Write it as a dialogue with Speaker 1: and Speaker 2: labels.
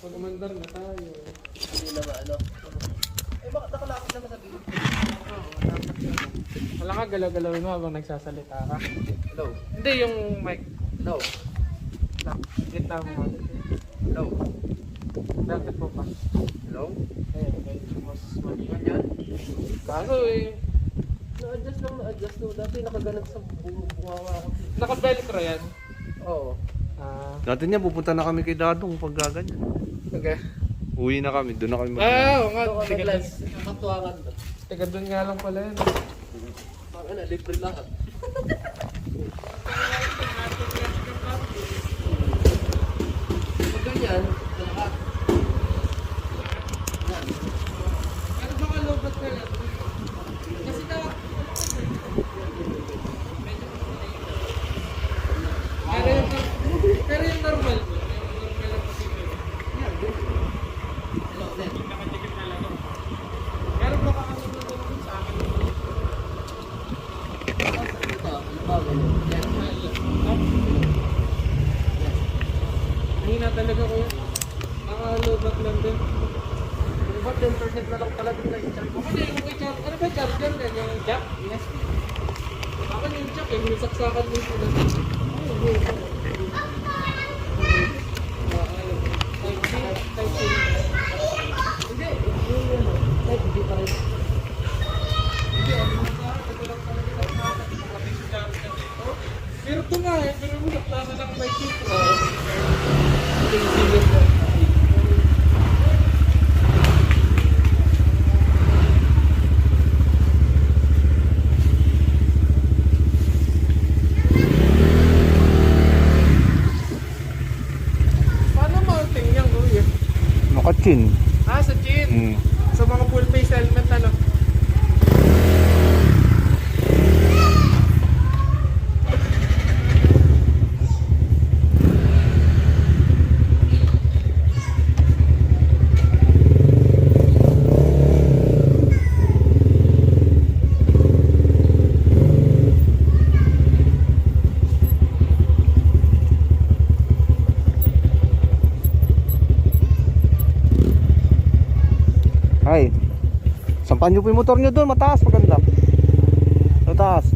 Speaker 1: Pag-umandar na tayo.
Speaker 2: Hindi naman ano. Eh bakit nakalapit naman sa video?
Speaker 1: Oo, dapat yun. Wala ka galaw-galawin mo habang nagsasalita ka.
Speaker 2: Hello?
Speaker 1: Hindi yung mic.
Speaker 2: Hello?
Speaker 1: Gitna mo.
Speaker 2: Hello?
Speaker 1: Dapat po pa.
Speaker 2: Hello?
Speaker 1: Ayan, medyo mas mali.
Speaker 2: Ganyan?
Speaker 1: Kaso eh,
Speaker 2: Na-adjust no. Dati nakaganap sa bungawa ako.
Speaker 1: naka-velcro yan.
Speaker 2: Oo.
Speaker 1: Ah,
Speaker 3: Dati niya, pupunta na kami kay Dadong pag gaganyan.
Speaker 1: okay.
Speaker 3: Uwi na kami, doon na kami
Speaker 1: Oo nga,
Speaker 2: Ito kami
Speaker 1: tiga
Speaker 2: guys.
Speaker 1: dun.
Speaker 2: Nakatuwangan.
Speaker 1: Tiga dun nga lang pala yun.
Speaker 2: Ang ano, libre lahat. Pag ganyan, lahat. Yan.
Speaker 1: Pero baka lobat ka lang. Kasi na... Pero yung normal po. Yung normal lang kasi yun.
Speaker 2: Yan, ganyan. Hello, then.
Speaker 1: Nakatikip na lang. Pero baka kami nanonood sa akin.
Speaker 2: Ito, ano ba, ganyan. Yan.
Speaker 1: Mahina talaga ko yun. Naka-lobat lang din.
Speaker 2: Ba't internet na lang pala din na i-charge mo?
Speaker 1: Ako na yung may charger. Ano ba charger na? Yung jack? Yes. Ako na yung jack eh. May saksakan din sila. Type C.
Speaker 2: Hindi. Yung ano, type B pa rin.
Speaker 1: Hindi, ano na sa akin. Ito lang talaga saksakan. Pati si charger. Pero ito nga eh. Pero mo saksakan ng may chip.
Speaker 2: Ito yung serious na.
Speaker 1: Paano mounting yan, kuya?
Speaker 3: Nakachin.
Speaker 1: Ah, sa chin.
Speaker 3: Mm.
Speaker 1: Sa mga full face helmet, ano?
Speaker 3: Ay, sampan niyo po yung motor niyo doon, mataas, maganda. Mataas.